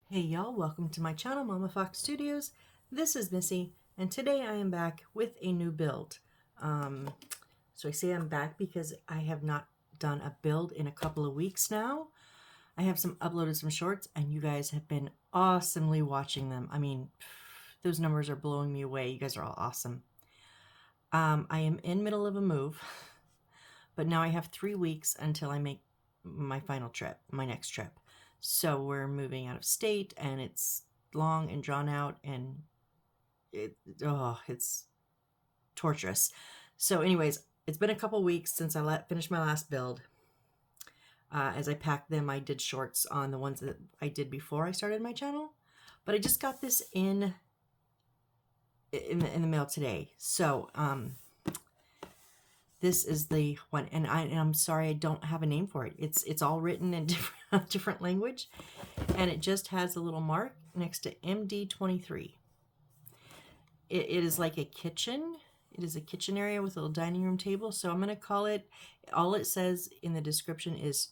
Hey y'all, welcome to my channel, Mama Fox Studios. This is Missy, and today I am back with a new build. So I say I'm back because I have not done a build in a couple of weeks now. I have uploaded some shorts, and you guys have been awesomely watching them. I mean, those numbers are blowing me away. You guys are all awesome. I am in middle of a move, but now I have 3 weeks until I make my final trip, my next trip. So we're moving out of state, and it's long and drawn out, and it's torturous. So anyways, it's been a couple weeks since I finished my last build. As I packed them, I did shorts on the ones that I did before I started my channel, but I just got this in the mail today. So this is the one, and I'm sorry I don't have a name for it. It's all written in different language, and it just has a little mark next to MD23. It is like a kitchen. It is a kitchen area with a little dining room table. So I'm going to call it, all it says in the description is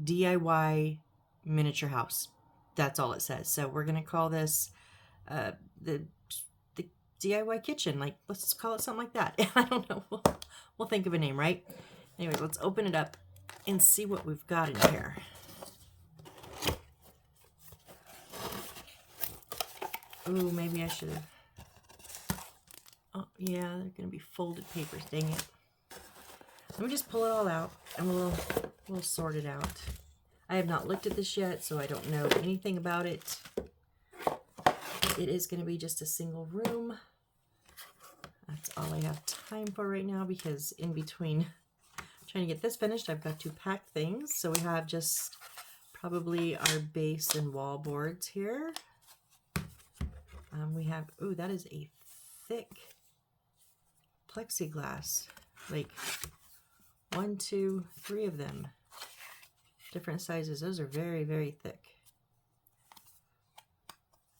DIY miniature house. That's all it says. So we're going to call this the DIY kitchen. Like, let's call it something like that. I don't know. We'll think of a name, right? Anyway, let's open it up and see what we've got in here. Ooh, maybe I should have. Oh, yeah, they're going to be folded papers. Dang it. Let me just pull it all out, and we'll sort it out. I have not looked at this yet, so I don't know anything about it. It is going to be just a single room. That's all I have time for right now, because in between trying to get this finished, I've got to pack things. So we have just probably our base and wall boards here. We have, ooh, that is a thick plexiglass, like 1, 2, 3 of them, different sizes. Those are very, very thick.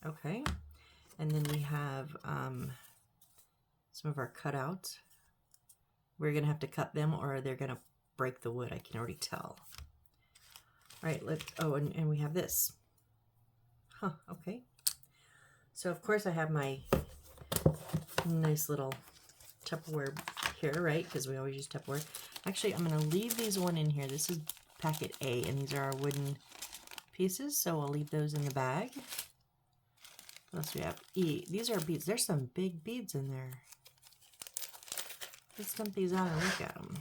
Okay, and then we have some of our cutouts. We're gonna have to cut them, or they're gonna break the wood. I can already tell. All right, and we have this. Huh, okay. So of course I have my nice little Tupperware here, right? Because we always use Tupperware. Actually, I'm going to leave these one in here. This is packet A, and these are our wooden pieces, so I'll leave those in the bag. What else we have? E. These are beads. There's some big beads in there. Let's dump these out and look at them.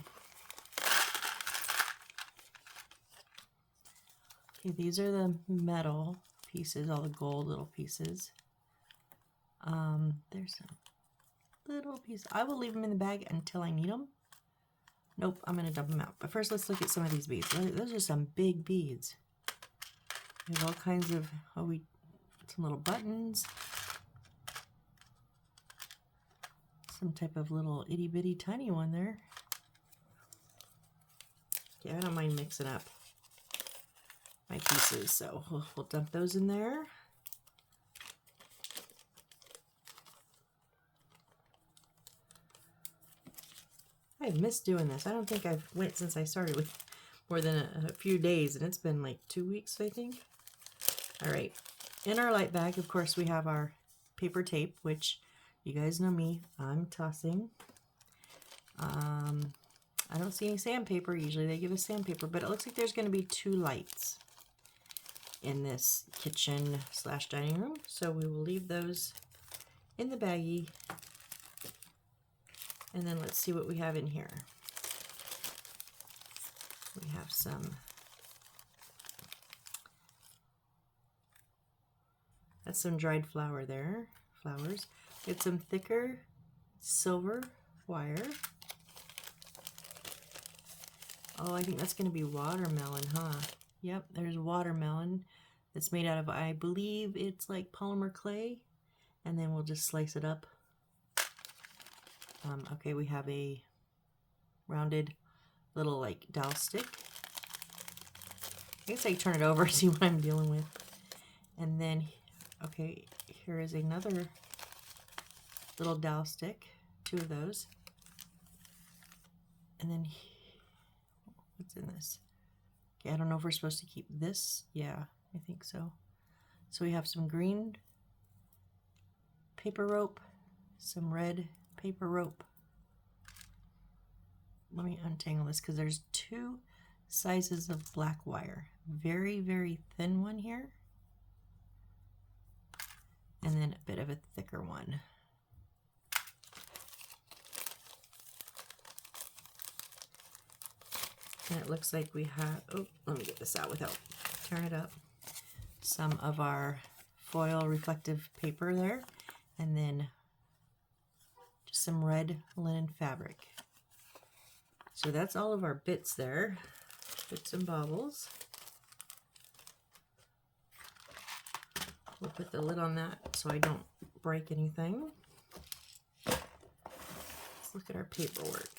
Okay, these are the metal pieces, all the gold little pieces. There's some little pieces. I will leave them in the bag until I need them. Nope, I'm going to dump them out. But first, let's look at some of these beads. Those are some big beads. We have all kinds of, some little buttons. Some type of little itty bitty tiny one there. Okay, I don't mind mixing up my pieces, so we'll dump those in there. I've missed doing this. I don't think I've went since I started with more than a few days, and it's been like 2 weeks, I think. All right, in our light bag, of course, we have our paper tape, which you guys know me, I'm tossing. I don't see any sandpaper. Usually they give us sandpaper, but it looks like there's going to be 2 lights in this kitchen / dining room, so we will leave those in the baggie. And then let's see what we have in here. We have that's some dried flour there, flowers. Get some thicker silver wire. Oh, I think that's going to be watermelon, huh? Yep, there's watermelon that's made out of, I believe it's like polymer clay. And then we'll just slice it up. Okay, we have a rounded little like dowel stick. I guess I turn it over and see what I'm dealing with. And then, okay, here is another little dowel stick, 2 of those. And then, what's in this? Okay, I don't know if we're supposed to keep this. Yeah, I think so. So we have some green paper rope, some red paper rope. Let me untangle this because there's two sizes of black wire. Very, very thin one here, and then a bit of a thicker one. And it looks like we have, oh, let me get this out without tearing it up. Some of our foil reflective paper there, and then just some red linen fabric. So that's all of our bits there, bits and baubles. We'll put the lid on that so I don't break anything. Let's look at our paperwork.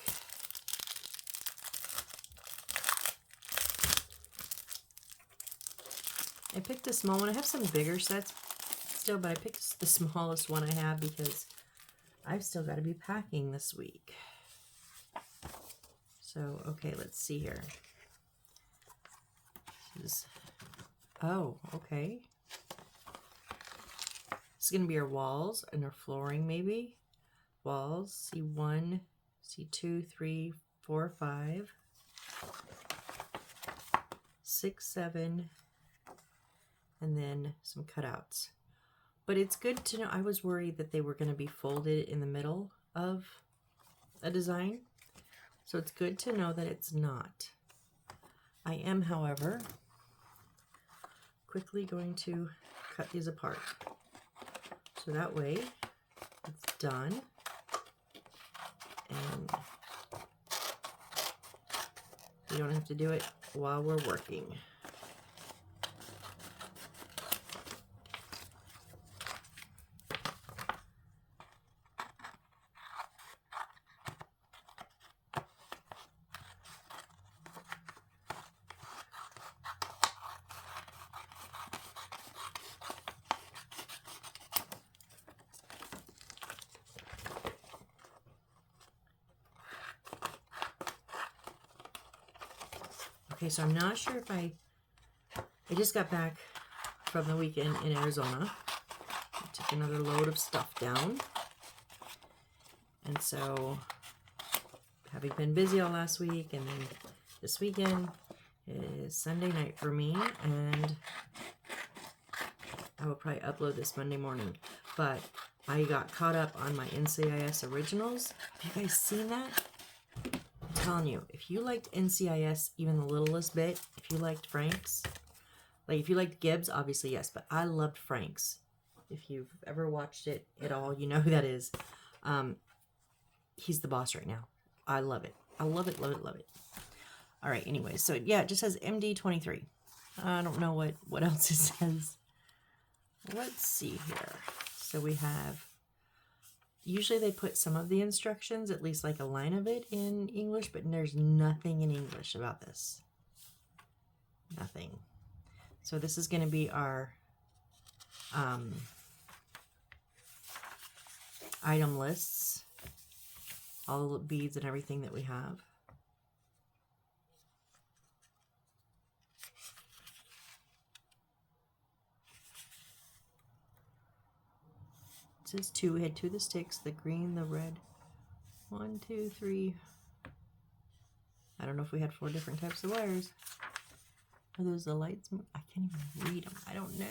I picked a small one. I have some bigger sets still, but I picked the smallest one I have because I've still got to be packing this week. So, okay, let's see here. Oh, okay. This is going to be our walls and our flooring, maybe. Walls, C1, C2, 3, 4, 5, 6, 7, and then some cutouts. But it's good to know, I was worried that they were going to be folded in the middle of a design. So it's good to know that it's not. I am, however, quickly going to cut these apart. So that way it's done. And we don't have to do it while we're working. Okay, so I'm not sure if I just got back from the weekend in Arizona. I took another load of stuff down. And so, having been busy all last week, and then this weekend is Sunday night for me, and I will probably upload this Monday morning. But I got caught up on my NCIS originals. Have you guys seen that? I'm telling you, if you liked NCIS even the littlest bit, if you liked Frank's, like if you liked Gibbs, obviously yes, but I loved Frank's. If you've ever watched it at all, you know who that is. He's the boss right now. I love it. I love it, love it, love it. All right, anyway, so yeah, it just says MD23. I don't know what else it says. Let's see here. So we have, usually they put some of the instructions, at least like a line of it in English, but there's nothing in English about this. Nothing. So this is going to be our item lists, all the beads and everything that we have. It says 2. We had 2 of the sticks, the green, the red. 1, 2, 3. I don't know if we had 4 different types of wires. Are those the lights? I can't even read them. I don't know.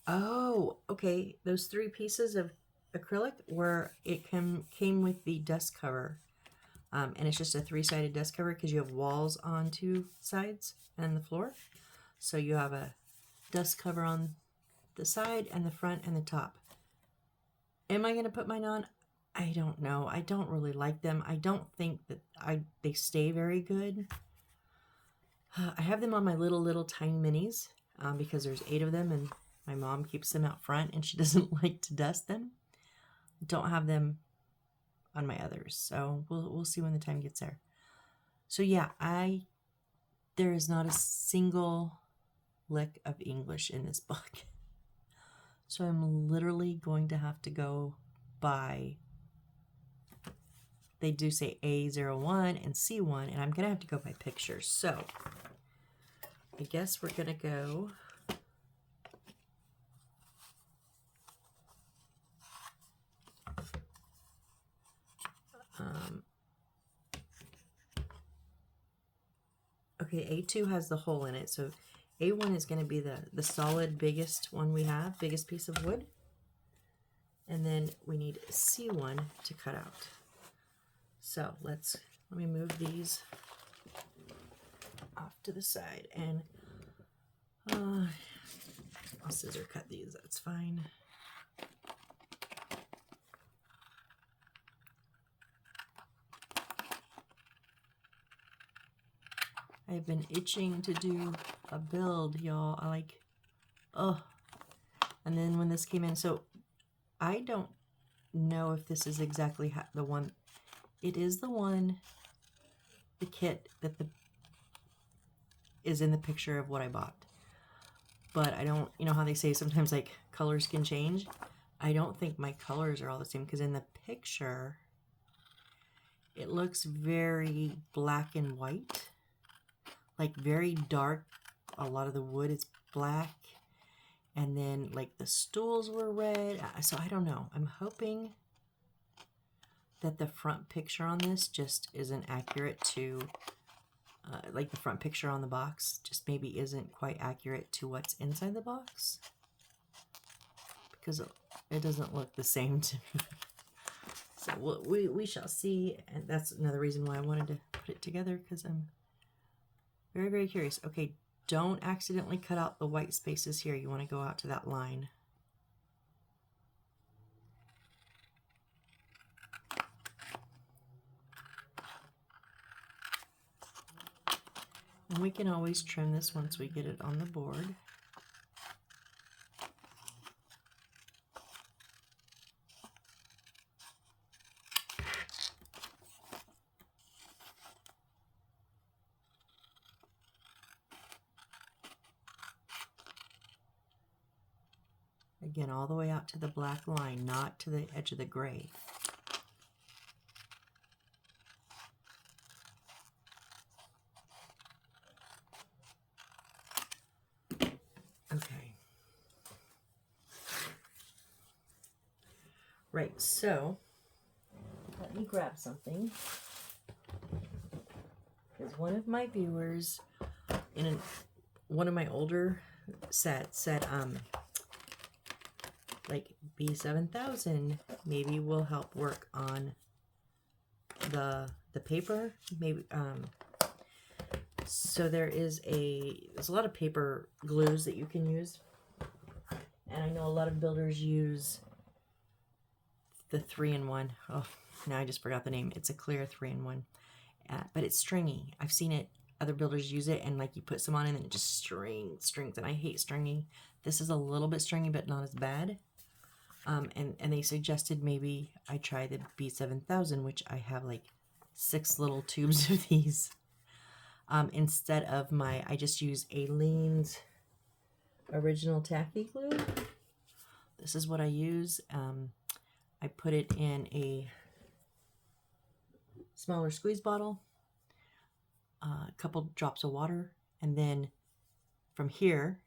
Oh, okay. Those 3 pieces of acrylic where it came with the dust cover. And it's just a 3-sided dust cover because you have walls on 2 sides and the floor. So you have a dust cover on the side and the front and the top. Am I going to put mine on? I don't know. I don't really like them. I don't think that they stay very good. I have them on my little tiny minis because there's 8 of them and my mom keeps them out front and she doesn't like to dust them. Don't have them on my others. So we'll see when the time gets there. So yeah, there is not a single lick of English in this book. So I'm literally going to have to go by, they do say A01 and C1, and I'm going to have to go by pictures. So I guess we're gonna go okay, A2 has the hole in it, so A1 is going to be the solid biggest one we have, biggest piece of wood. And then we need C1 to cut out. So let me move these off to the side, and I'll scissor cut these, that's fine. I've been itching to do a build, y'all. I like, oh. And then when this came in, so I don't know if this is exactly the one. It is the one, the kit that is in the picture of what I bought. But I don't, you know how they say sometimes like colors can change? I don't think my colors are all the same, because in the picture, it looks very black and white. Like very dark. A lot of the wood is black, and then like the stools were red. So I don't know. I'm hoping that the front picture on this just isn't accurate to like the front picture on the box just maybe isn't quite accurate to what's inside the box, because it doesn't look the same to me. So we shall see, and that's another reason why I wanted to put it together, because I'm very, very curious. Okay, don't accidentally cut out the white spaces here. You want to go out to that line. And we can always trim this once we get it on the board. Again, all the way out to the black line, not to the edge of the gray. Okay. Right, so let me grab something. Because one of my viewers in one of my older sets said, like B7000 maybe will help work on the paper, maybe. So there's a lot of paper glues that you can use, and I know a lot of builders use the 3-in-1. Oh, now I just forgot the name. It's a clear 3-in-1, but it's stringy. I've seen it. Other builders use it, and like you put some on, and then it just strings, and I hate stringing. This is a little bit stringy, but not as bad. And they suggested maybe I try the B7000, which I have like 6 little tubes of these. Instead of I just use Aleene's original tacky glue. This is what I use. I put it in a smaller squeeze bottle, a couple drops of water, and then from here,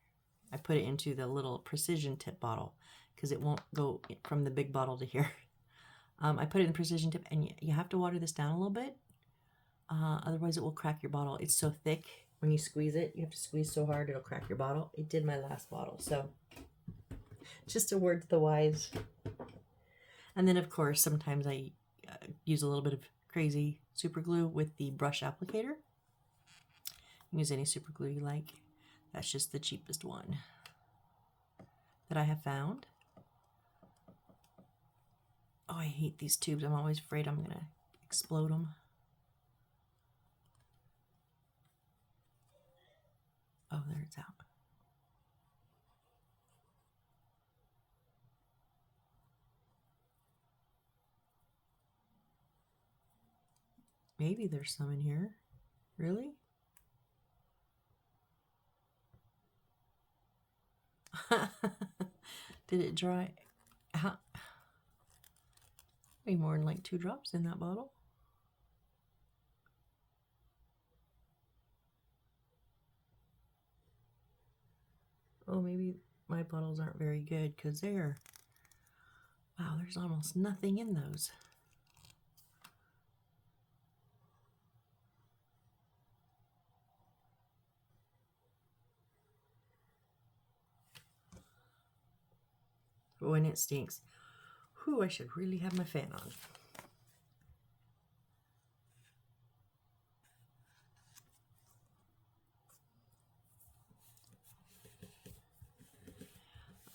I put it into the little precision tip bottle, because it won't go from the big bottle to here. I put it in precision tip, and you have to water this down a little bit. Otherwise it will crack your bottle. It's so thick when you squeeze it. You have to squeeze so hard it'll crack your bottle. It did my last bottle. So just a word to the wise. And then of course sometimes I use a little bit of crazy super glue with the brush applicator. Use any super glue you like. That's just the cheapest one that I have found. Oh, I hate these tubes. I'm always afraid I'm gonna explode them. Oh, there it's out. Maybe there's some in here. Really? Did it dry? How? Maybe more than like 2 drops in that bottle. Oh, maybe my bottles aren't very good because they're, wow, there's almost nothing in those. When it stinks. Whew, I should really have my fan on.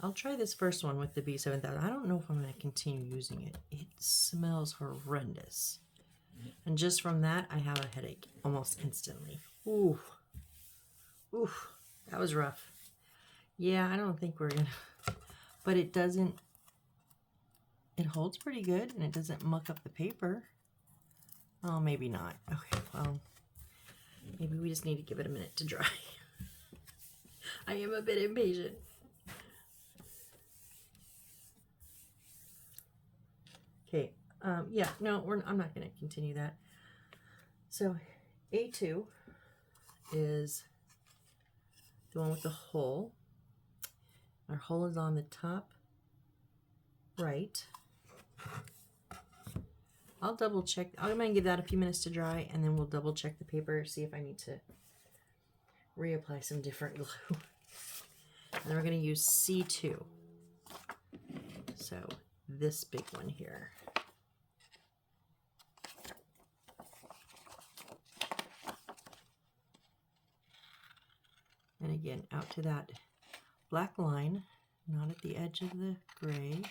I'll try this first one with the B7000. I don't know if I'm going to continue using it. It smells horrendous. And just from that, I have a headache almost instantly. Ooh. Ooh. That was rough. Yeah, I don't think we're going to... But it doesn't... It holds pretty good, and it doesn't muck up the paper. Oh, maybe not. Okay, well, maybe we just need to give it a minute to dry. I am a bit impatient. Okay, yeah, no, I'm not going to continue that. So, A2 is the one with the hole. Our hole is on the top right. I'll double check. I'm going to give that a few minutes to dry, and then we'll double check the paper, see if I need to reapply some different glue. And then we're going to use C2. So this big one here. And again, out to that black line, not at the edge of the gray.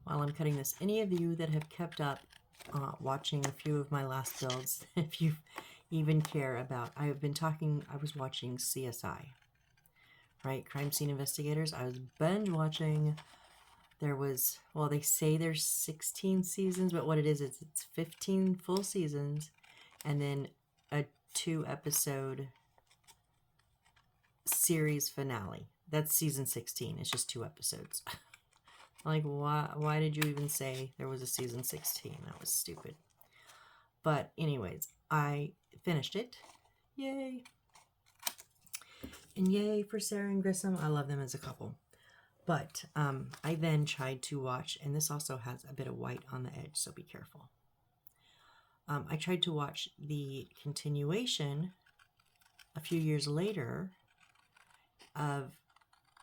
While I'm cutting this, any of you that have kept up watching a few of my last builds, if you even care about, I was watching CSI, right? Crime Scene Investigators. I was binge watching. There was, well, they say there's 16 seasons, but what it is it's 15 full seasons and then a 2-episode series finale. That's season 16. It's just 2 episodes. Like, why did you even say there was a season 16? That was stupid. But anyways, I finished it. Yay. And yay for Sarah and Grissom. I love them as a couple. But I then tried to watch, and this also has a bit of white on the edge, so be careful. I tried to watch the continuation a few years later of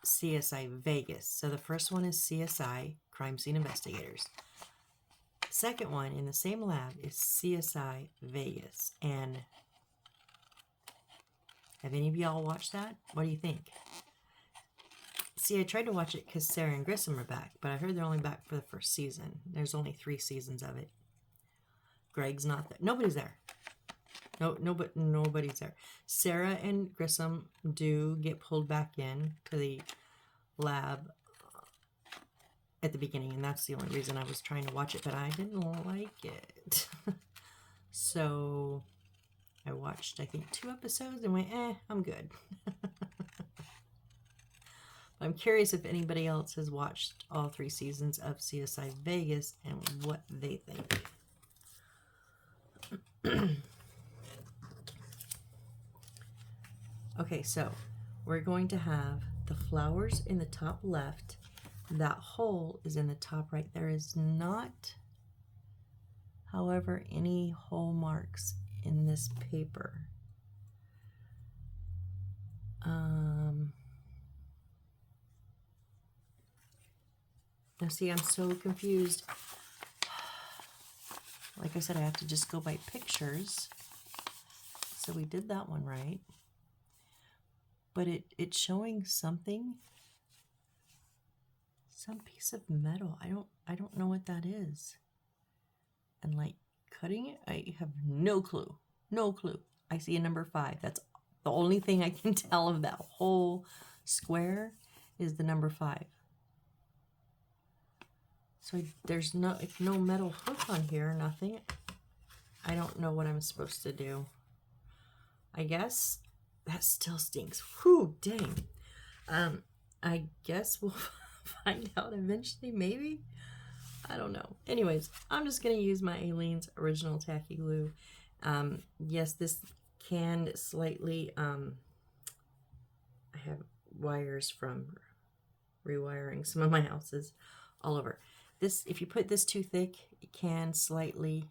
CSI Vegas. So the first one is CSI Crime Scene Investigators. Second one in the same lab is CSI Vegas. And have any of y'all watched that? What do you think? See, I tried to watch it because Sarah and Grissom are back, but I heard they're only back for the first season. There's only 3 seasons of it. Greg's not there. Nobody's there. Nobody's there. Sarah and Grissom do get pulled back in to the lab at the beginning, and that's the only reason I was trying to watch it, but I didn't like it. So I watched, I think, 2 episodes and went, I'm good. I'm curious if anybody else has watched all 3 seasons of CSI Vegas and what they think. Okay, so we're going to have the flowers in the top left. That hole is in the top right. There is not, however, any hole marks in this paper. Now see, I'm so confused. Like I said, I have to just go by pictures. So we did that one right. But it's showing something, some piece of metal. I don't know what that is. And like cutting it, I have no clue. No clue. I see a number 5. That's the only thing I can tell of that whole square is the number 5. So there's no metal hook on here, nothing. I don't know what I'm supposed to do. I guess that still stinks. Whew, dang. I guess we'll find out eventually, maybe. I don't know. Anyways, I'm just going to use my Aleene's Original Tacky Glue. Yes, this can slightly, I have wires from rewiring some of my houses all over. This, if you put this too thick, it can slightly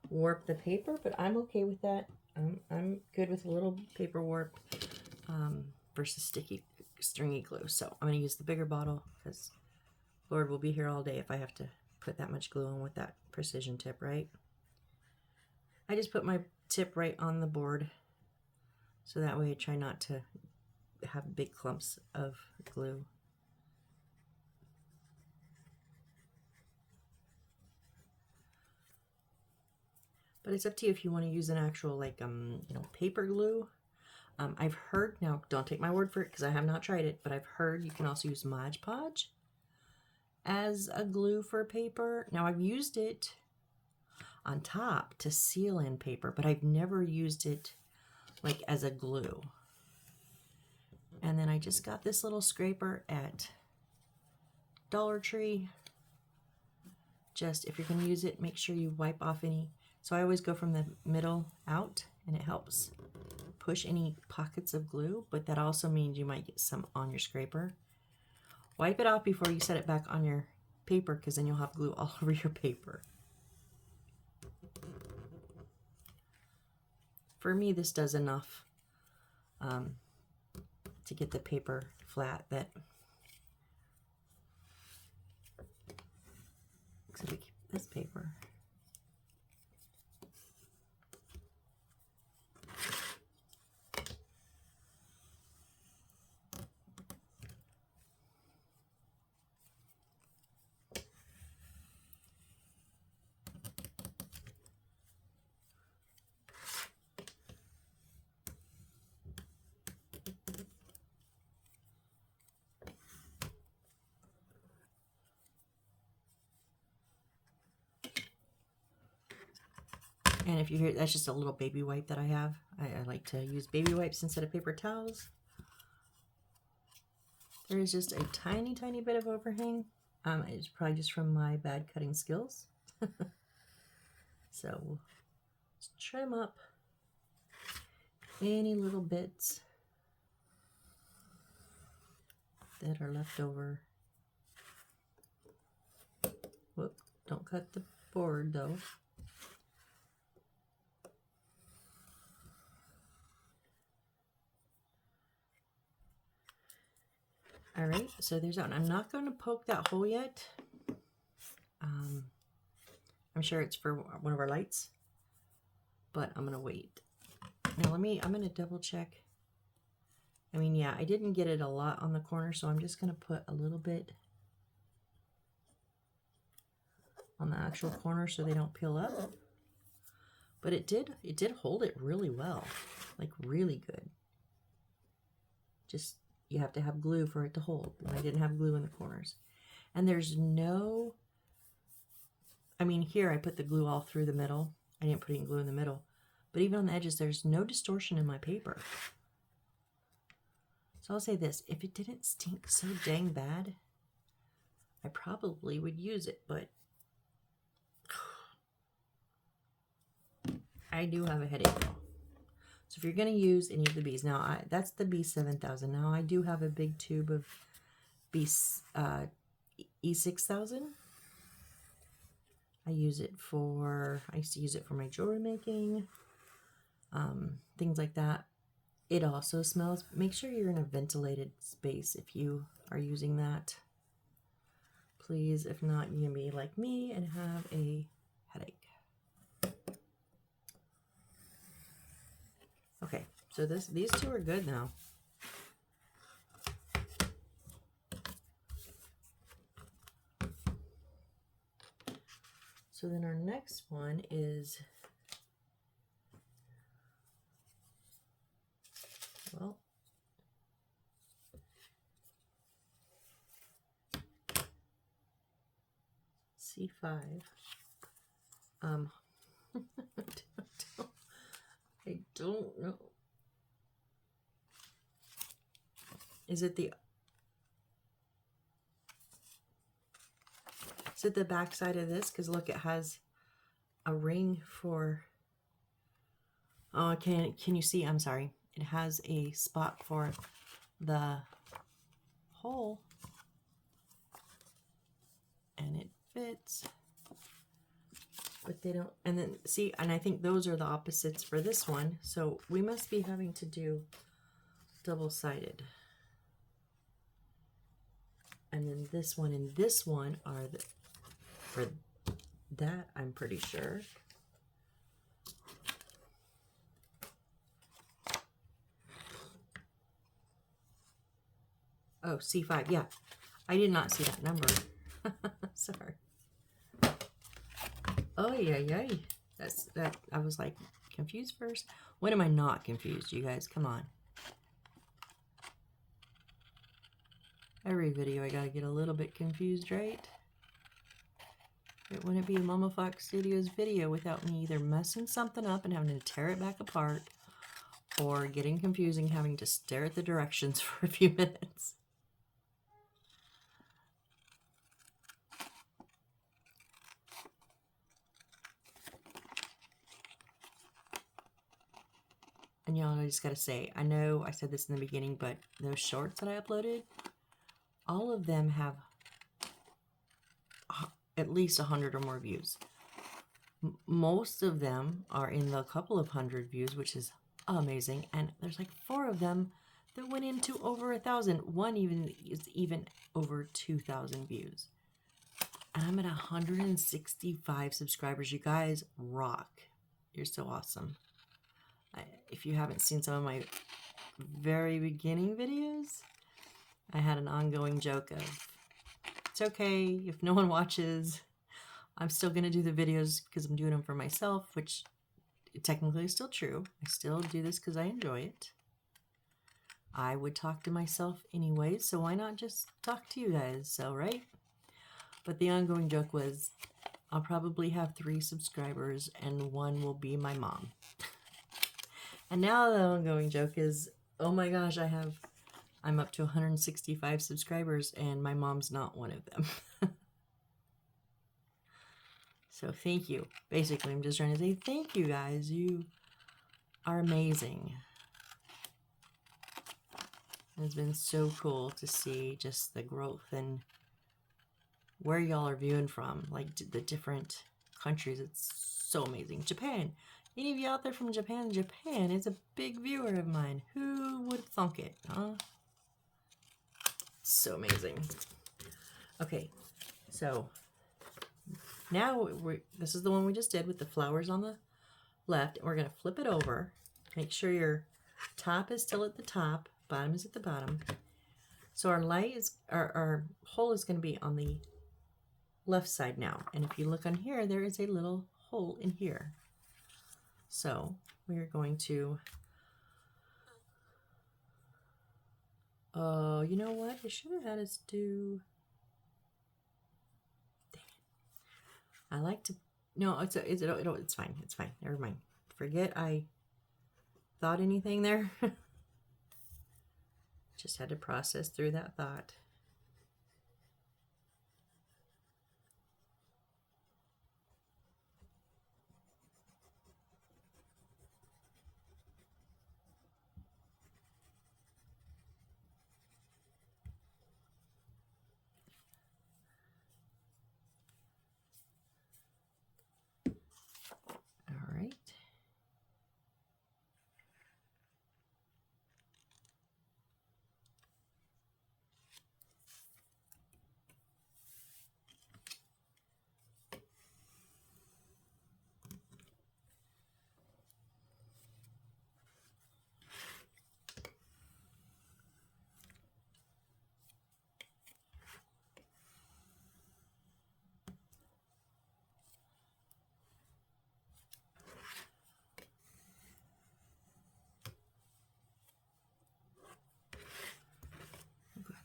warp the paper, but I'm okay with that. I'm good with a little paper warp versus sticky, stringy glue. So I'm going to use the bigger bottle because Lord will be here all day if I have to put that much glue on with that precision tip, right? I just put my tip right on the board so that way I try not to have big clumps of glue. But it's up to you if you want to use an actual, like, you know, paper glue. I've heard, now don't take my word for it because I have not tried it, but I've heard you can also use Mod Podge as a glue for paper. Now I've used it on top to seal in paper, but I've never used it like as a glue. And then I just got this little scraper at Dollar Tree. Just, if you're going to use it, make sure you wipe off any. So I always go from the middle out, and it helps push any pockets of glue, but that also means you might get some on your scraper. Wipe it off before you set it back on your paper, because then you'll have glue all over your paper. For me, this does enough to get the paper flat. That so we keep this paper. And if you hear, that's just a little baby wipe that I have. I like to use baby wipes instead of paper towels. There is just a tiny, tiny bit of overhang. It's probably just from my bad cutting skills. So we'll trim up any little bits that are left over. Whoop, don't cut the board though. All right, so there's that one. I'm not going to poke that hole yet. I'm sure it's for one of our lights, but I'm going to wait. Now I'm going to double check. I mean, yeah, I didn't get it a lot on the corner, so I'm just going to put a little bit on the actual corner so they don't peel up. But it did hold it really well, like really good. Just, you have to have glue for it to hold. I didn't have glue in the corners. And there's no, I mean, here I put the glue all through the middle. I didn't put any glue in the middle. But even on the edges, there's no distortion in my paper. So I'll say this, if it didn't stink so dang bad, I probably would use it, but I do have a headache though. So if you're going to use any of the bees, now that's the B7000. Now I do have a big tube of E6000. I used to use it for my jewelry making, things like that. It also smells. Make sure you're in a ventilated space if you are using that. Please, if not, you can be like me and have a headache. Okay, so these two are good now. So then our next one is, well, C5. I don't know. Is it the back side of this? Because look, it has a ring for, oh, can you see? I'm sorry. It has a spot for the hole, and it fits, but they don't. And then see, and I think those are the opposites for this one, so we must be having to do double-sided. And then this one and this one are the, for that, I'm pretty sure. Oh, C5, yeah. I did not see that number. Sorry. Oh, yeah. That. I was like confused first. When am I not confused, you guys? Come on. Every video I gotta get a little bit confused, right? It wouldn't be a Mama Fox Studios video without me either messing something up and having to tear it back apart, or getting confused and having to stare at the directions for a few minutes. And y'all, I just gotta say, I know I said this in the beginning, but those shorts that I uploaded, all of them have at least 100 or more views. Most of them are in the couple of hundred views, which is amazing. And there's like 4 of them that went into over 1,000. One is even over 2,000 views. And I'm at 165 subscribers. You guys rock. You're so awesome. If you haven't seen some of my very beginning videos, I had an ongoing joke of, it's okay if no one watches, I'm still going to do the videos because I'm doing them for myself, which technically is still true. I still do this because I enjoy it. I would talk to myself anyway, so why not just talk to you guys? So, right? But the ongoing joke was, I'll probably have 3 subscribers and 1 will be my mom. And now the ongoing joke is, oh my gosh, I'm up to 165 subscribers and my mom's not one of them. So thank you. Basically, I'm just trying to say thank you guys. You are amazing. It's been so cool to see just the growth and where y'all are viewing from, like the different countries. It's so amazing. Japan. Any of you out there from Japan? Japan is a big viewer of mine. Who would have thunk it, huh? So amazing. Okay, so now this is the one we just did with the flowers on the left. We're going to flip it over. Make sure your top is still at the top, bottom is at the bottom. So our light is, our hole is going to be on the left side now. And if you look on here, there is a little hole in here. So we're going to, oh, you know what? It should have had us do, dang it. I like to, no, it's fine. It's fine. Never mind. Forget I thought anything there. Just had to process through that thought. All right.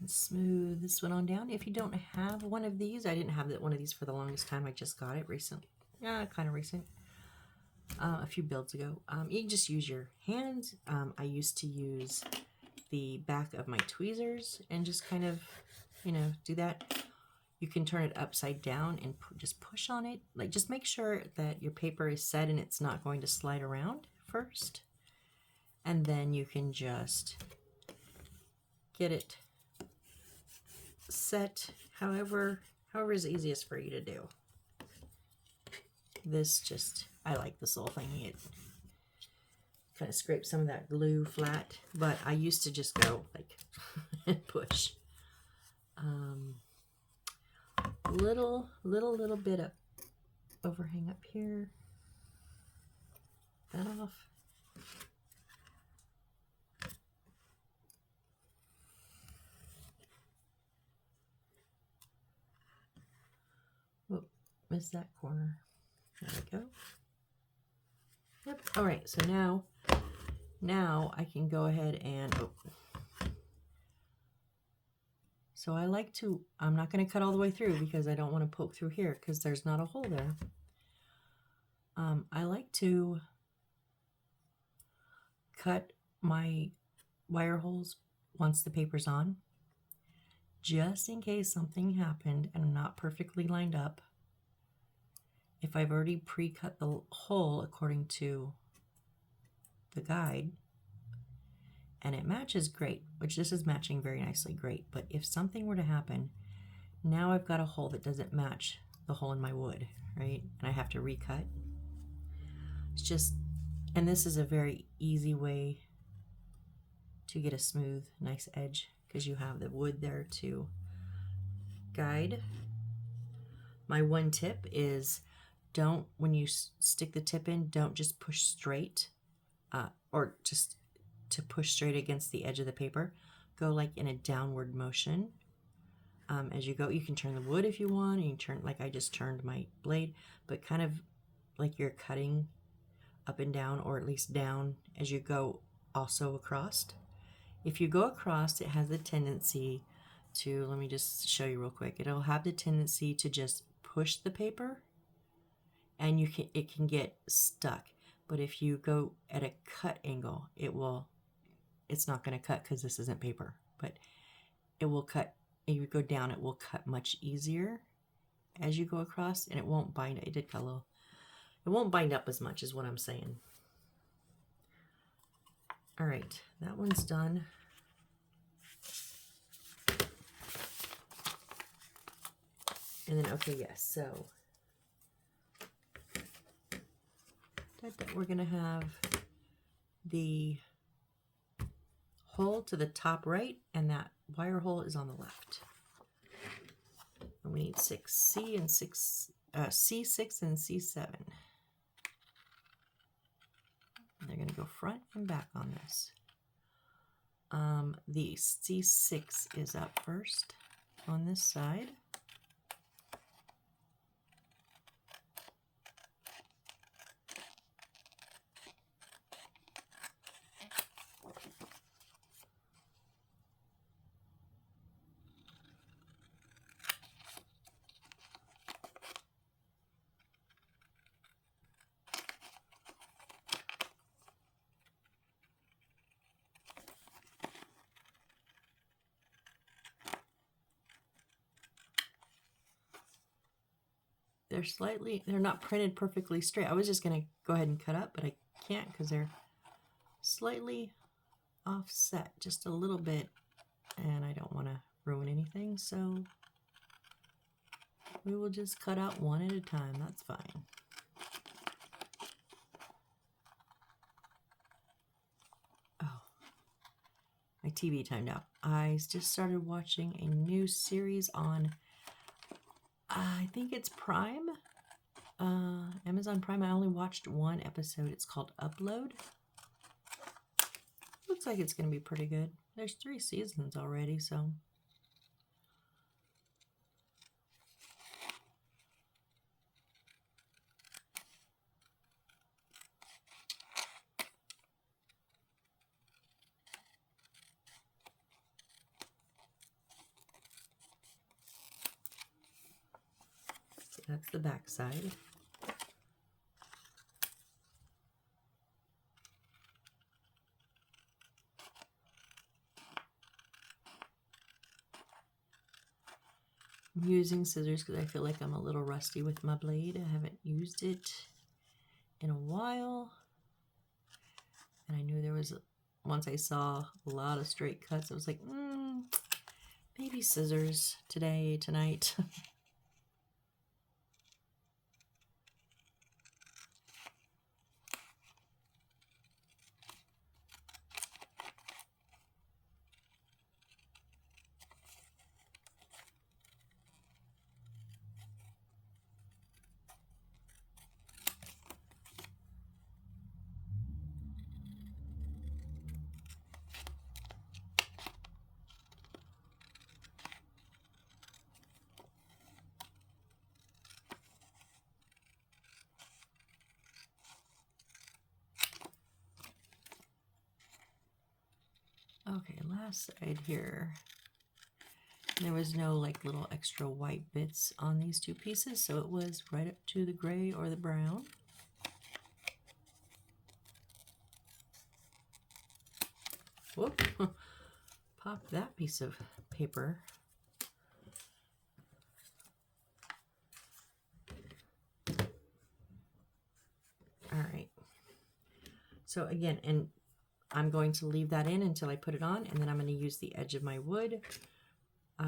Smooth this one on down. If you don't have one of these, I didn't have one of these for the longest time. I just got it recently. Yeah, kind of recent. a few builds ago. You can just use your hands. I used to use the back of my tweezers and just kind of, you know, do that. You can turn it upside down and just push on it. Like, just make sure that your paper is set and it's not going to slide around first. And then you can just get it set however is easiest for you to do. This just, I like this little thing. It kind of scrapes some of that glue flat, but I used to just go like and push. Little bit of overhang up here. That off. Whoop, missed that corner. There we go. Yep. All right. So now I can go ahead and. Oh. So I like to. I'm not going to cut all the way through because I don't want to poke through here because there's not a hole there. I like to cut my wire holes once the paper's on, just in case something happened and I'm not perfectly lined up. If I've already pre-cut the hole according to the guide and it matches, great, which this is matching very nicely, great. But if something were to happen, now I've got a hole that doesn't match the hole in my wood, right? And I have to recut. It's just, and this is a very easy way to get a smooth, nice edge because you have the wood there to guide. My one tip is when you stick the tip in, don't just push straight or just to push straight against the edge of the paper. Go like in a downward motion. As you go, you can turn the wood if you want. You can turn, like I just turned my blade, but kind of like you're cutting up and down, or at least down as you go also across. If you go across, it has the tendency to, let me just show you real quick. It'll have the tendency to just push the paper and it can get stuck. But if you go at a cut angle, it's not going to cut because this isn't paper, but it will cut. If you go down, it will cut much easier as you go across, and it won't bind. It did cut a little. It won't bind up as much, is what I'm saying. All right, that one's done. And then, okay, yes, so we're going to have the hole to the top right, and that wire hole is on the left. And we need C6 and C7. They're going to go front and back on this. The C6 is up first on this side. They're not printed perfectly straight. I was just going to go ahead and cut up, but I can't because they're slightly offset just a little bit, and I don't want to ruin anything, so we will just cut out one at a time. That's fine. Oh, my TV timed out. I just started watching a new series on I think it's Prime, Amazon Prime. I only watched one episode. It's called Upload. Looks like it's going to be pretty good. There's 3 seasons already, so. That's the back side. I'm using scissors because I feel like I'm a little rusty with my blade. I haven't used it in a while. And I knew there was, once I saw a lot of straight cuts, I was like, maybe scissors today, tonight. Okay, last side here. There was no like little extra white bits on these two pieces, so it was right up to the gray or the brown. Whoop, pop that piece of paper. All right. So again, and I'm going to leave that in until I put it on, and then I'm going to use the edge of my wood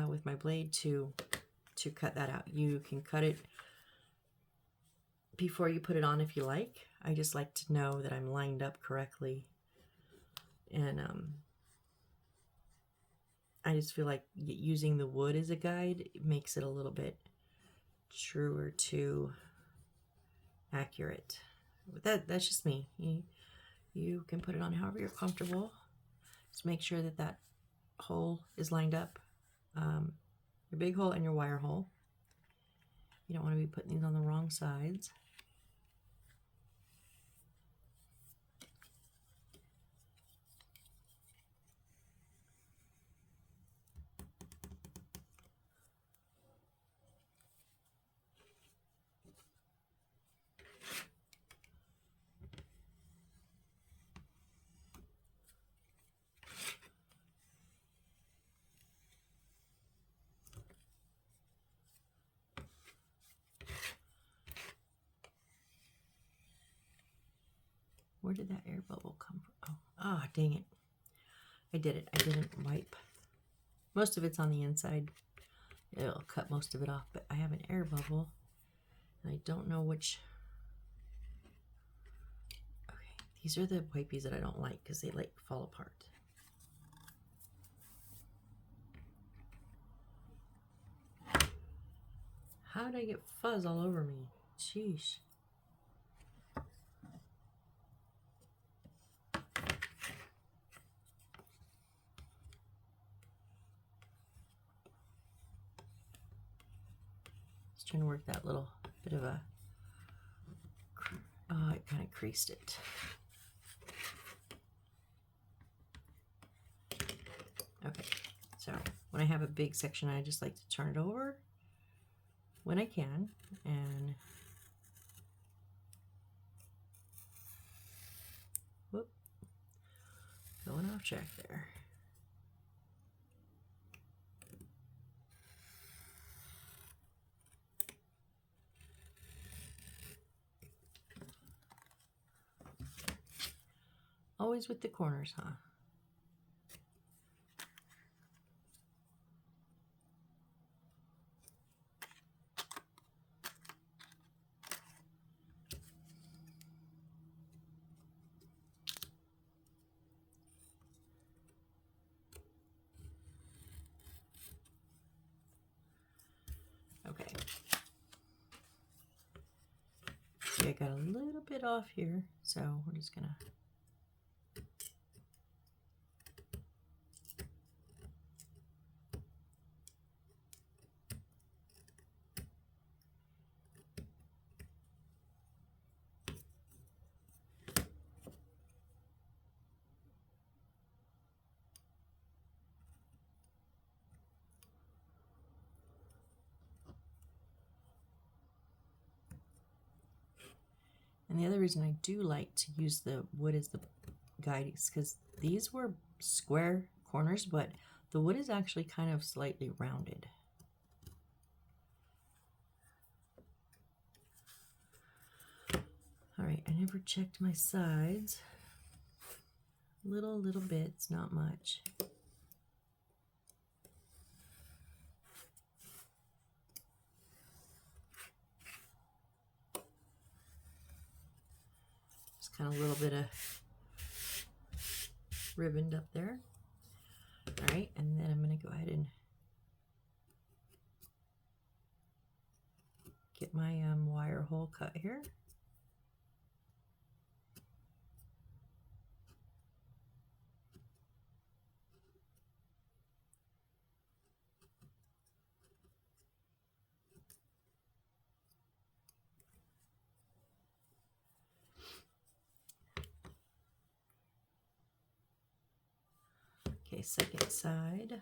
with my blade to cut that out. You can cut it before you put it on if you like. I just like to know that I'm lined up correctly, and I just feel like using the wood as a guide makes it a little bit truer to accurate. That's just me. You can put it on however you're comfortable. Just make sure that that hole is lined up, your big hole and your wire hole. You don't want to be putting these on the wrong sides. Where did that air bubble come from? Oh, dang it. I did it. I didn't wipe. Most of it's on the inside. It'll cut most of it off, but I have an air bubble. And I don't know which. Okay, these are the wipies that I don't like because they like fall apart. How did I get fuzz all over me? Sheesh. Just trying to work that little bit of a, oh, it kind of creased it. Okay, so when I have a big section, I just like to turn it over when I can, and whoop, going off track there. Always with the corners, huh? Okay. See, I got a little bit off here, so we're just gonna And the other reason I do like to use the wood as the guide is because these were square corners, but the wood is actually kind of slightly rounded. never checked my sides. Little bits, not much. Just kind of a little bit of ribboned up there. All right, and then I'm going to go ahead and get my wire hole cut here. Okay, second side.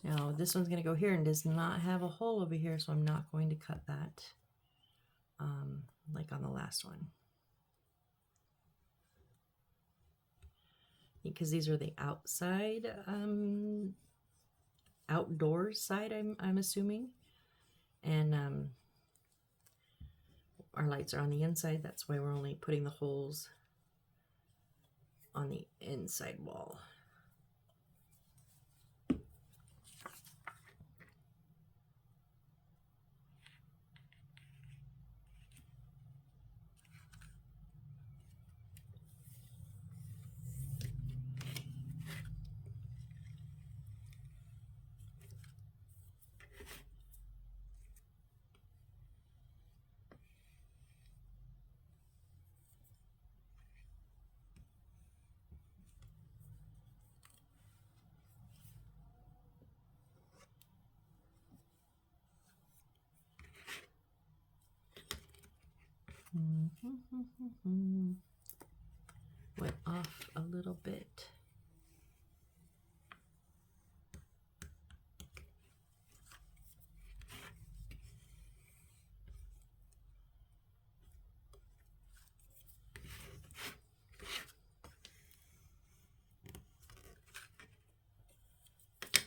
Now this one's going to go here and does not have a hole over here, so I'm not going to cut that like on the last one. Because these are the outside, outdoors side, I'm assuming. And our lights are on the inside. That's why we're only putting the holes on the inside wall. Went off a little bit.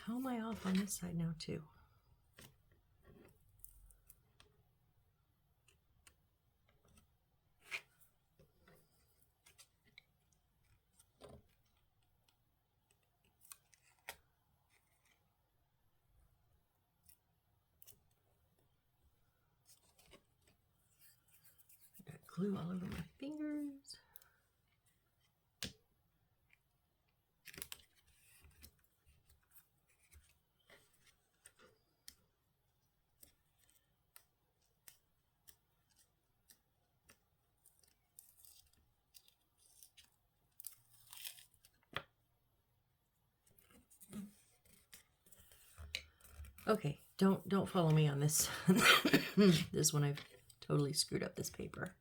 How am I off on this side now too? Glue all over my fingers. Okay, don't follow me on this. This one I've totally screwed up this paper.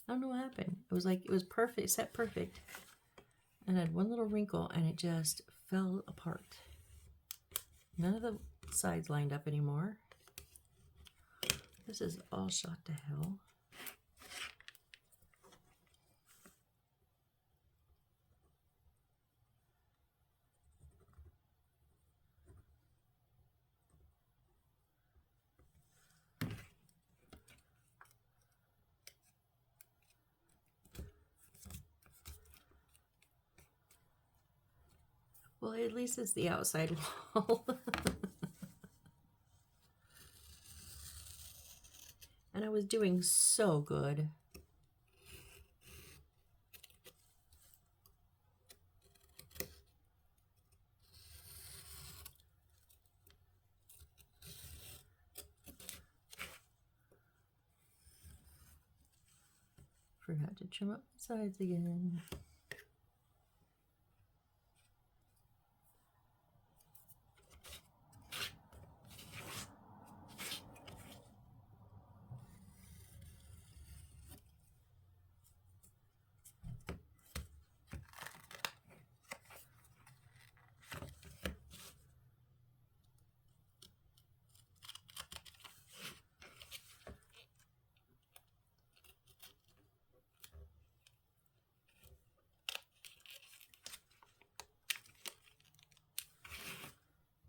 I don't know what happened. It was like, it was perfect, set perfect. And I had one little wrinkle and it just fell apart. None of the sides lined up anymore. This is all shot to hell. Well, at least it's the outside wall. And I was doing so good. Forgot to trim up the sides again.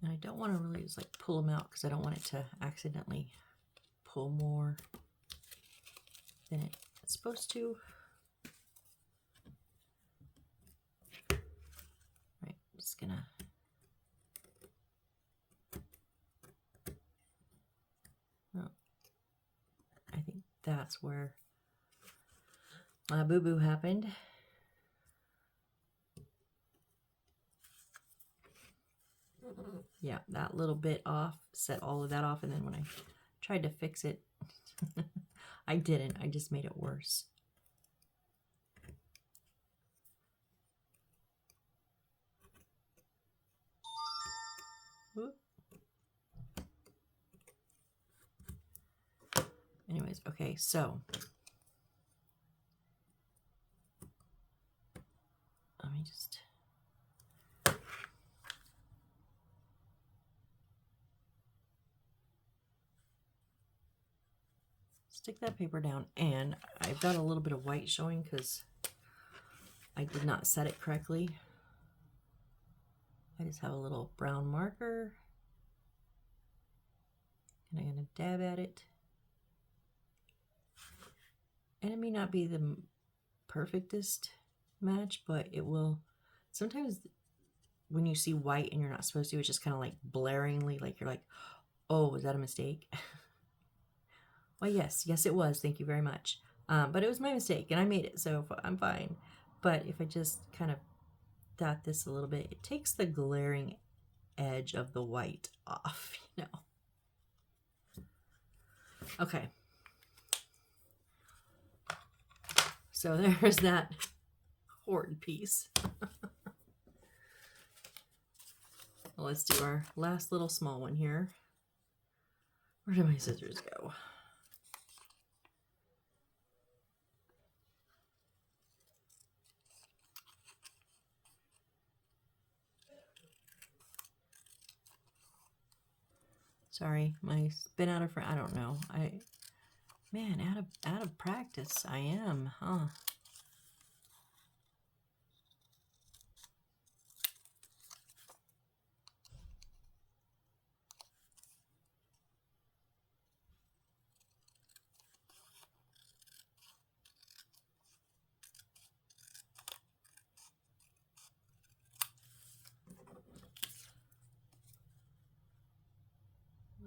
And I don't want to really just like pull them out because I don't want it to accidentally pull more than it's supposed to. Right, just gonna I think that's where my boo-boo happened. Yeah, that little bit off, set all of that off, and then when I tried to fix it, I didn't. I just made it worse. Whoop. Anyways, okay, so let me just stick that paper down, and I've got a little bit of white showing because I did not set it correctly. I just have a little brown marker, and I'm going to dab at it. And it may not be the perfectest match, but it will. Sometimes when you see white and you're not supposed to, it's just kind of like blaringly, like you're like, oh, was that a mistake? Well, yes, it was. Thank you very much. But it was my mistake, and I made it, so I'm fine. But if I just kind of dot this a little bit, it takes the glaring edge of the white off, you know. Okay. So there's that horrid piece. Well, let's do our last little small one here. Where did my scissors go? Sorry, my been out of I don't know. Man, out of practice I am, huh?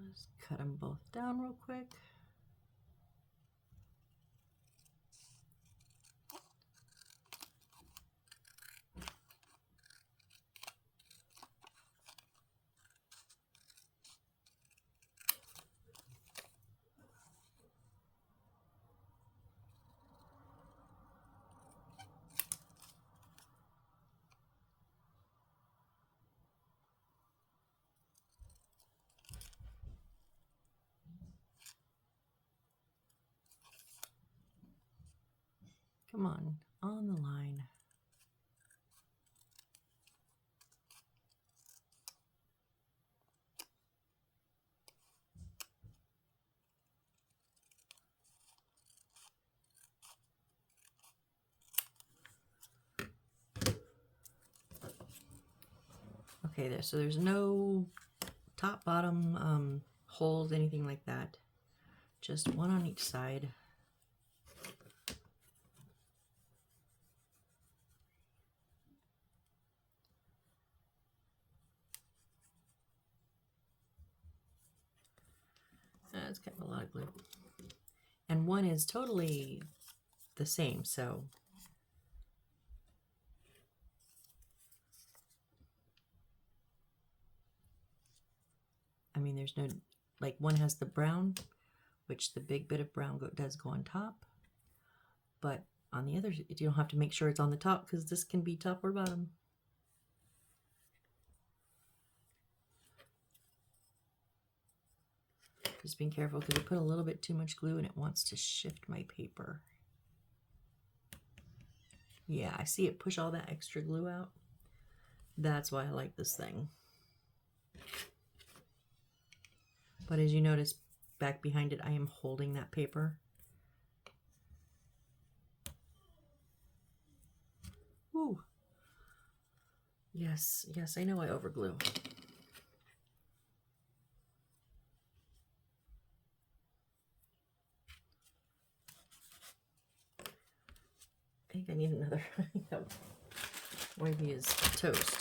Let's cut them both down real quick. Come on the line. Okay, so there's no top, bottom holes, anything like that. Just one on each side. That's kind of a lot of glue. And one is totally the same, so I mean, there's no, like one has the brown, which the big bit of brown does go on top, but on the other, you don't have to make sure it's on the top because this can be top or bottom. Just being careful because I put a little bit too much glue and it wants to shift my paper. Yeah, I see it push all that extra glue out. That's why I like this thing. But as you notice, back behind it, I am holding that paper. Ooh. Yes, I know I overglue. think I need another. One of these toast.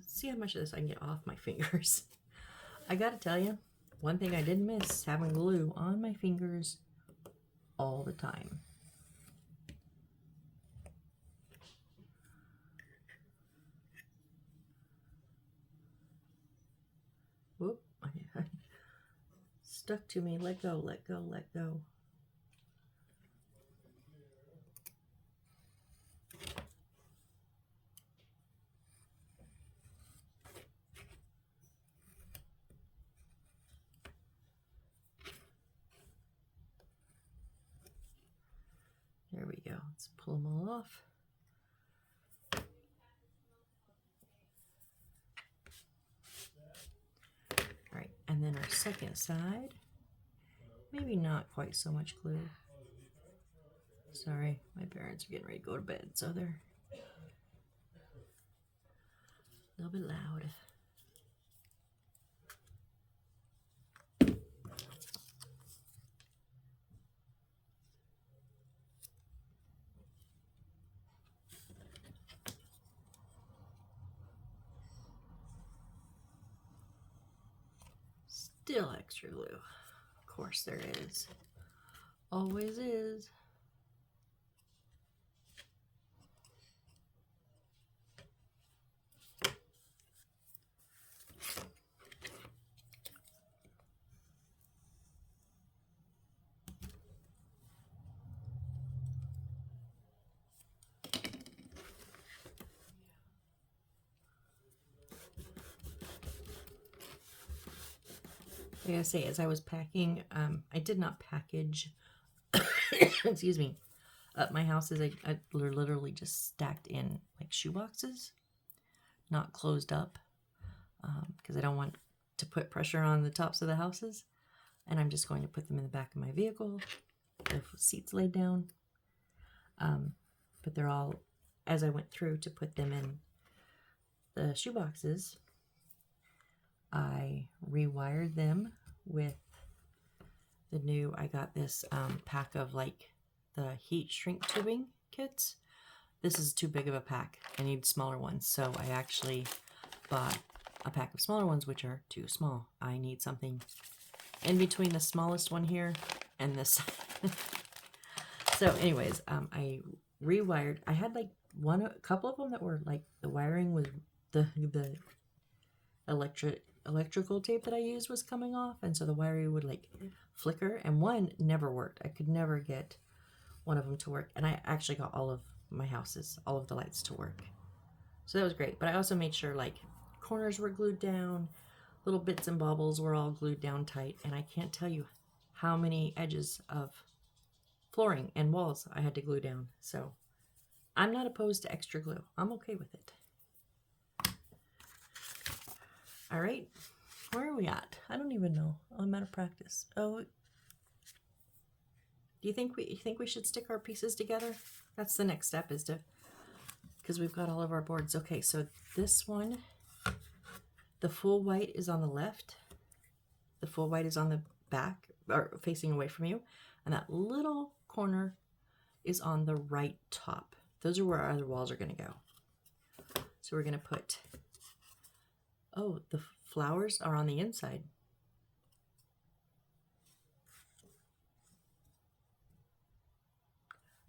See how much of this I can get off my fingers. I gotta tell you, one thing I didn't miss, having glue on my fingers all the time. Whoop, stuck to me. Let go, let go, let go. There we go. Let's pull them all off. All right, and then our second side. Maybe not quite so much glue. Sorry, my parents are getting ready to go to bed, so they're a little bit loud. Still extra glue. Of course there is. Always is. I gotta say, as I was packing, I did not package, excuse me, up my houses. I literally just stacked in like shoe boxes, not closed up, because I don't want to put pressure on the tops of the houses. And I'm just going to put them in the back of my vehicle, the seats laid down. But they're all, as I went through to put them in the shoe boxes, I rewired them with the new, I got this pack of like the heat shrink tubing kits. This is too big of a pack. I need smaller ones. So I actually bought a pack of smaller ones, which are too small. I need something in between the smallest one here and this. So anyways, I rewired. I had like a couple of them that were like the wiring was the electrical tape that I used was coming off, and so the wiring would like flicker, and one never worked. I could never get one of them to work, and I actually got all of my houses, all of the lights to work. So that was great. But I also made sure like corners were glued down, little bits and bobbles were all glued down tight, and I can't tell you how many edges of flooring and walls I had to glue down. So I'm not opposed to extra glue. I'm okay with it. All right, where are we at? I don't even know. I'm out of practice. Oh, do you think we should stick our pieces together? That's the next step, is to, because we've got all of our boards. Okay, so this one, the full white is on the left. The full white is on the back, or facing away from you, and that little corner is on the right top. Those are where our other walls are going to go. So we're going to put, oh, the flowers are on the inside.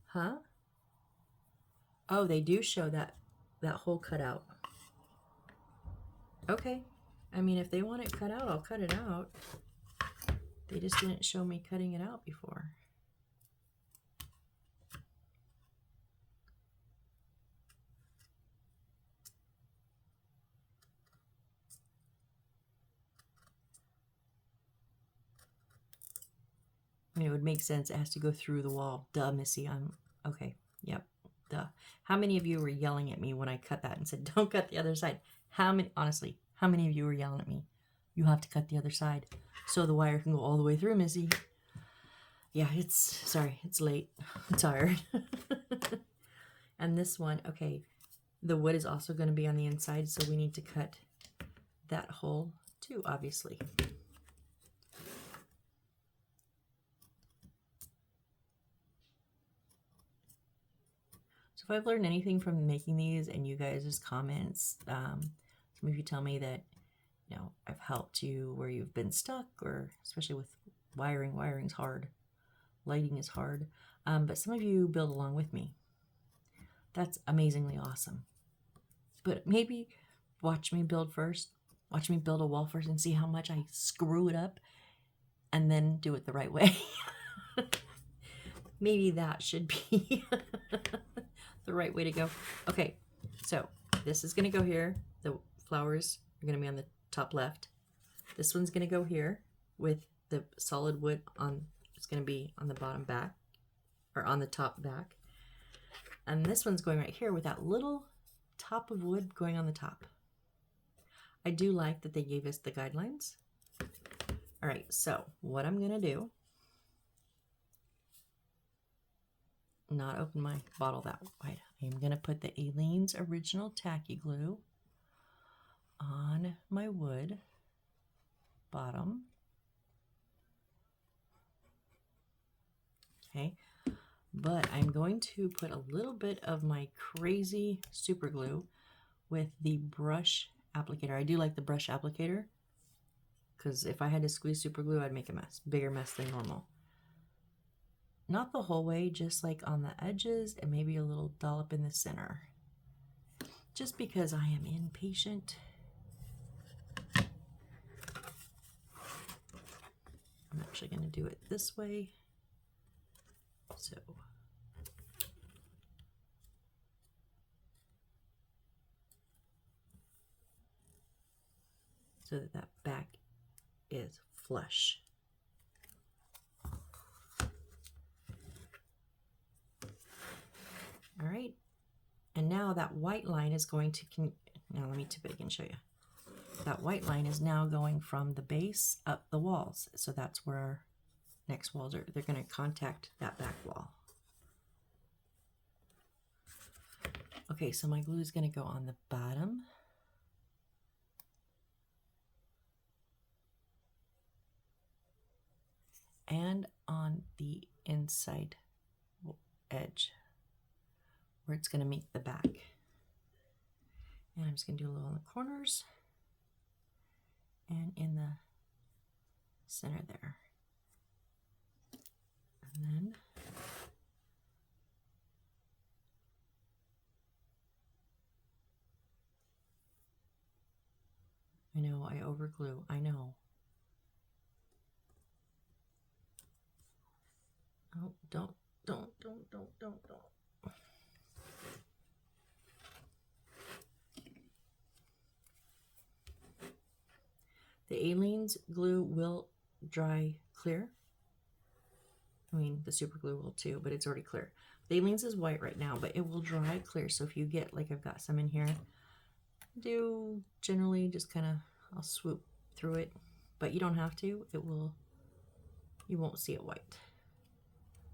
Huh? Oh, they do show that hole cut out. Okay. I mean, if they want it cut out, I'll cut it out. They just didn't show me cutting it out before. I mean, it would make sense. It has to go through the wall. Duh, Missy. Okay. Yep. Duh. How many of you were yelling at me when I cut that and said, don't cut the other side? Honestly, how many of you were yelling at me? You have to cut the other side so the wire can go all the way through, Missy. Yeah, sorry, it's late. I'm tired. And this one, okay, the wood is also going to be on the inside, so we need to cut that hole too, obviously. So if I've learned anything from making these and you guys' comments, some of you tell me that, you know, I've helped you where you've been stuck, or especially with wiring. Wiring's hard. Lighting is hard. But some of you build along with me. That's amazingly awesome. But maybe watch me build first. Watch me build a wall first and see how much I screw it up and then do it the right way. Maybe that should be the right way to go. Okay, so this is going to go here. The flowers are going to be on the top left. This one's going to go here with the solid wood on, it's going to be on the bottom back, or on the top back. And this one's going right here with that little top of wood going on the top. I do like that they gave us the guidelines. All right, so what I'm going to do, not open my bottle that wide. I'm going to put the Aleene's Original Tacky Glue on my wood bottom. Okay, but I'm going to put a little bit of my crazy super glue with the brush applicator. I do like the brush applicator because if I had to squeeze super glue, I'd make a mess, bigger mess than normal. Not the whole way, just like on the edges and maybe a little dollop in the center. Just because I am impatient. I'm actually going to do it this way. So that back is flush. All right, and now that white line is going to, now let me tip it again and show you. That white line is now going from the base up the walls. So that's where our next walls are, they're going to contact that back wall. Okay, so my glue is going to go on the bottom. And on the inside edge where it's going to meet the back. And I'm just going to do a little in the corners and in the center there. And then I know I overglue, I know. Oh, don't. The Aleene's glue will dry clear. I mean, the super glue will too, but it's already clear. The Aleene's is white right now, but it will dry clear. So if you get, like I've got some in here, do generally just kind of, I'll swoop through it, but you don't have to. It will, you won't see it white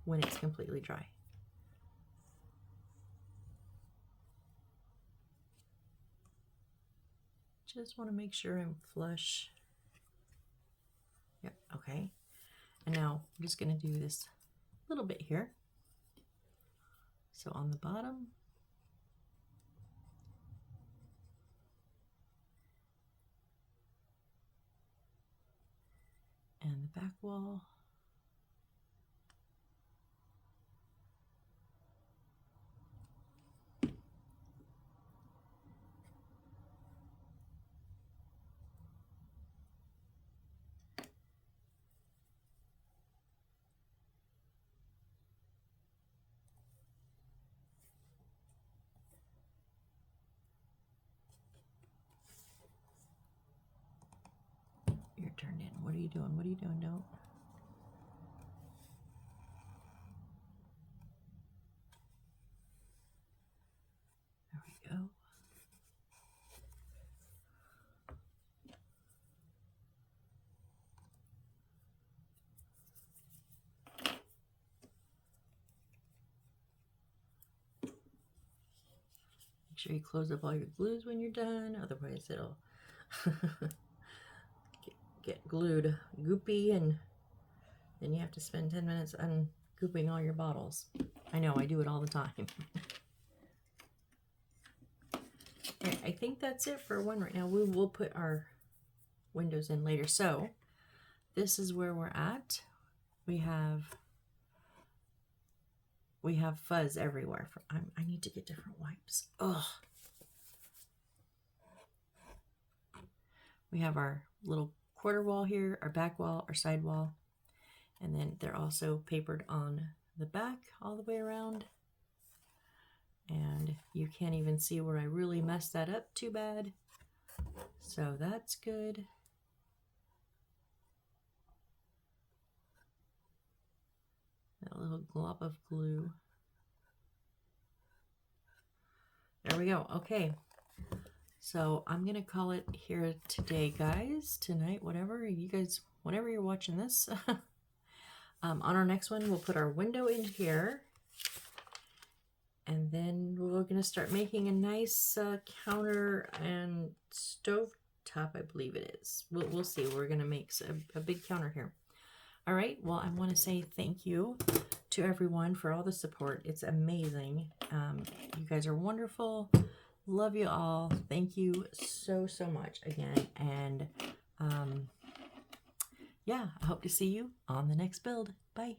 when it's completely dry. Just want to make sure I'm flush. Yep, okay. And now I'm just going to do this little bit here. So on the bottom, and the back wall. You're turned in. What are you doing? What are you doing? Don't. sure you close up all your glues when you're done, otherwise it'll get glued goopy, and then you have to spend 10 minutes ungooping all your bottles. I know, I do it all the time. Right, I think that's it for one right now. We will put our windows in later. So this is where we're at. We have fuzz everywhere. I need to get different wipes. Ugh. We have our little quarter wall here, our back wall, our side wall, and then they're also papered on the back all the way around. And you can't even see where I really messed that up too bad. So that's good. That little glob of glue. There we go. Okay. So I'm going to call it here today, guys. Tonight, whatever. You guys, whenever you're watching this. On our next one, we'll put our window in here. And then we're going to start making a nice counter and stove top, I believe it is. We'll see. We're going to make a big counter here. All right. Well, I want to say thank you to everyone for all the support. It's amazing. You guys are wonderful. Love you all. Thank you so much again. And yeah, I hope to see you on the next build. Bye.